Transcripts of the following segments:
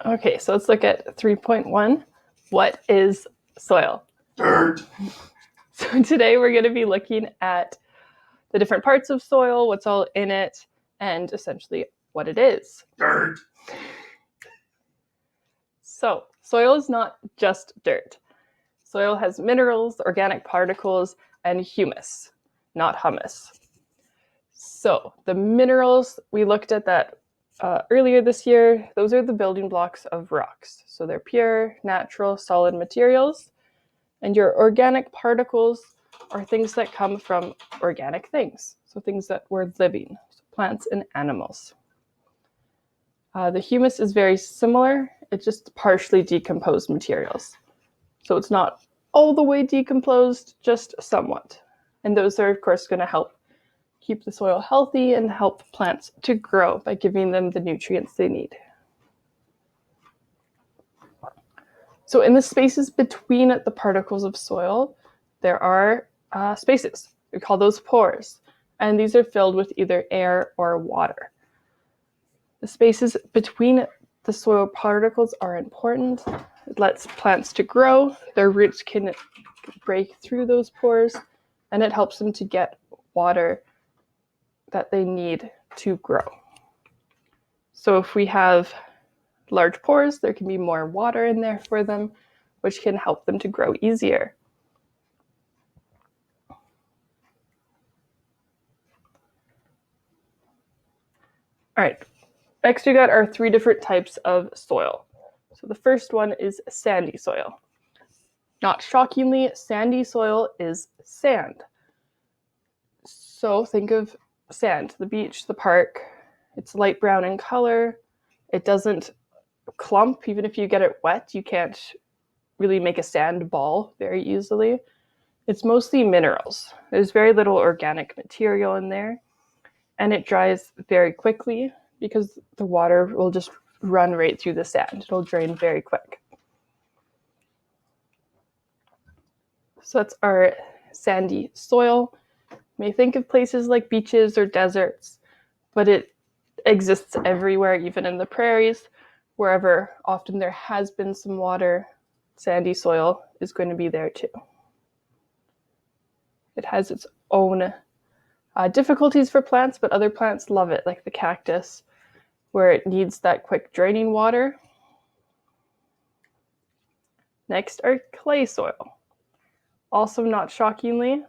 Okay, so let's look at 3.1. What is soil? Dirt. So today we're going to be looking at the different parts of soil, what's all in it, and essentially what it is. Dirt. So soil is not just dirt. Soil has minerals, organic particles, and humus, not humus. So the minerals, we looked at that earlier this year. Those are the building blocks of rocks. So they're pure, natural, solid materials. And your organic particles are things that come from organic things. So things that were living, so plants and animals. The humus is very similar. It's just partially decomposed materials. So it's not all the way decomposed, just somewhat. And those are, of course, going to help keep the soil healthy and help plants to grow by giving them the nutrients they need. So in the spaces between the particles of soil, there are spaces. We call those pores. And these are filled with either air or water. The spaces between the soil particles are important. It lets plants to grow. Their roots can break through those pores, and it helps them to get water that they need to grow. So if we have large pores, there can be more water in there for them, which can help them to grow easier. All right, next we got our three different types of soil. So the first one is sandy soil. Not shockingly, sandy soil is sand. So think of sand, the beach, the park. It's light brown in color. It doesn't clump. Even if you get it wet, you can't really make a sand ball very easily. It's mostly minerals. There's very little organic material in there, and it dries very quickly because the water will just run right through the sand. It'll drain very quick. So that's our sandy soil. You may think of places like beaches or deserts, but it exists everywhere, even in the prairies. Wherever often there has been some water, sandy soil is going to be there too. It has its own difficulties for plants, but other plants love it, like the cactus, where it needs that quick draining water. Next are clay soil. Also, not shockingly,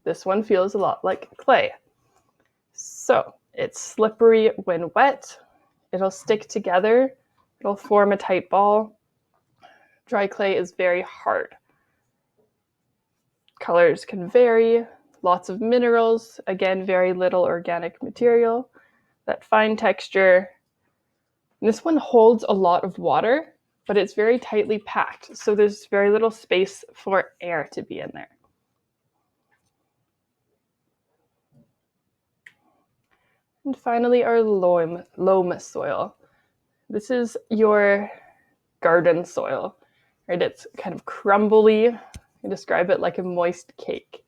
this one feels a lot like clay. So it's slippery when wet. It'll stick together. It'll form a tight ball. Dry clay is very hard. Colors can vary. Lots of minerals. Again, very little organic material. That fine texture. And this one holds a lot of water, but it's very tightly packed. So there's very little space for air to be in there. And finally, our loam soil. This is your garden soil, right? It's kind of crumbly. I describe it like a moist cake.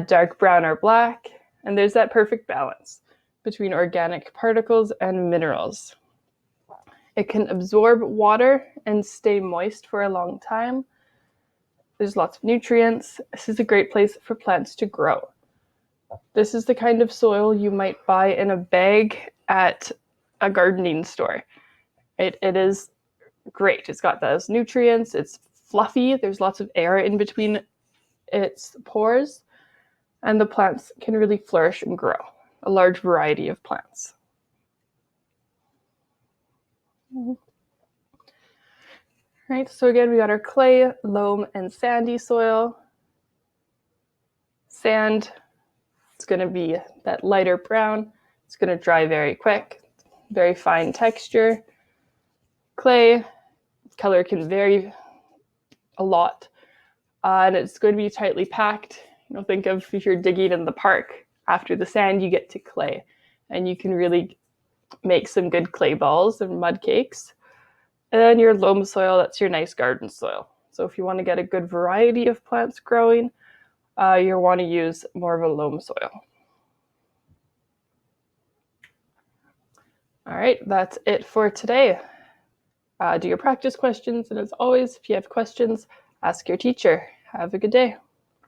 Dark brown or black, and there's that perfect balance between organic particles and minerals. It can absorb water and stay moist for a long time. There's lots of nutrients. This is a great place for plants to grow. This is the kind of soil you might buy in a bag at a gardening store. It is great. It's got those nutrients. It's fluffy. There's lots of air in between its pores, and the plants can really flourish and grow. A large variety of plants. Right, so again, we got our clay, loam, and sandy soil. Sand, it's going to be that lighter brown. It's going to dry very quick, very fine texture. Clay, color can vary a lot, and it's going to be tightly packed. Think of if you're digging in the park. After the sand, you get to clay, and you can really make some good clay balls and mud cakes. And then your loam soil, that's your nice garden soil. So if you want to get a good variety of plants growing, you'll want to use more of a loam soil. All right, that's it for today. do your practice questions. And as always, if you have questions, ask your teacher. Have a good day.